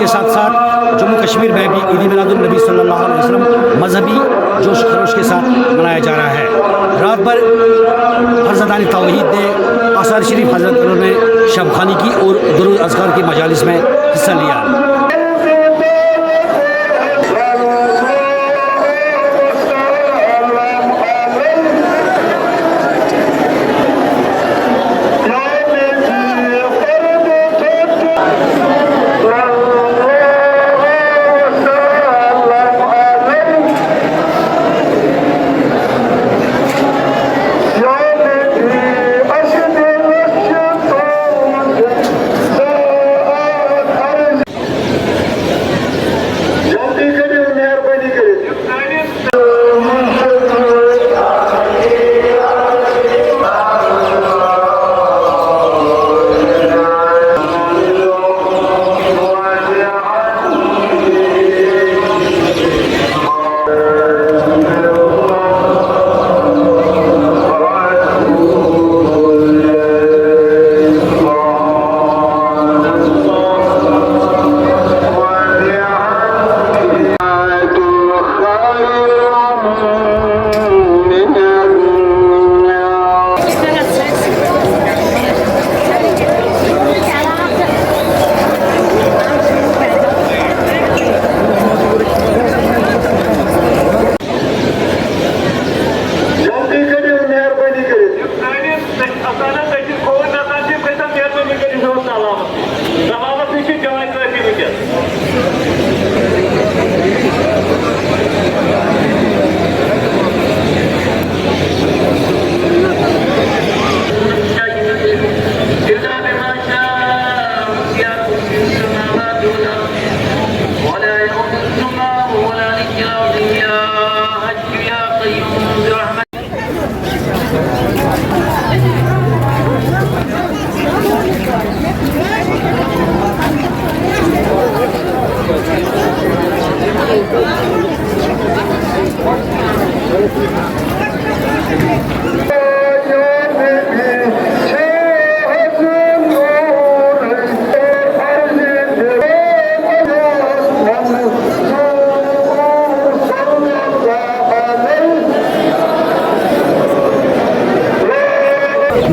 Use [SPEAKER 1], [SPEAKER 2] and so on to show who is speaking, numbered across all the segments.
[SPEAKER 1] इसके साथ साथ जम्मू कश्मीर में भी ईद मिलादुन्नबी सल्लल्लाहु अलैहि वसल्लम मजहबी जोश खरोश के साथ मनाया जा रहा है। रात भर फर्जदान तौहीद ने आसार शरीफ हज़रत में शब खानी की और दुरूद अज़कार की मजालिस में हिस्सा लिया।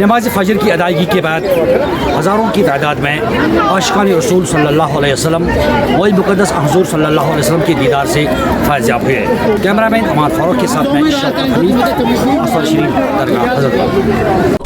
[SPEAKER 1] नमाज फ़जर की अदायगी के बाद हज़ारों की तादाद में आशिकान रसूल सल्लल्लाहु अलैहि वसल्लम वही मुक़द्दस हुज़ूर सल्लल्लाहु अलैहि वसल्लम के दीदार से फ़ैज़याब हुए। कैमरामैन अमान फ़ारूक के साथ मैं इशरत हमीद, आसार शरीफ दरगाह हज़रत।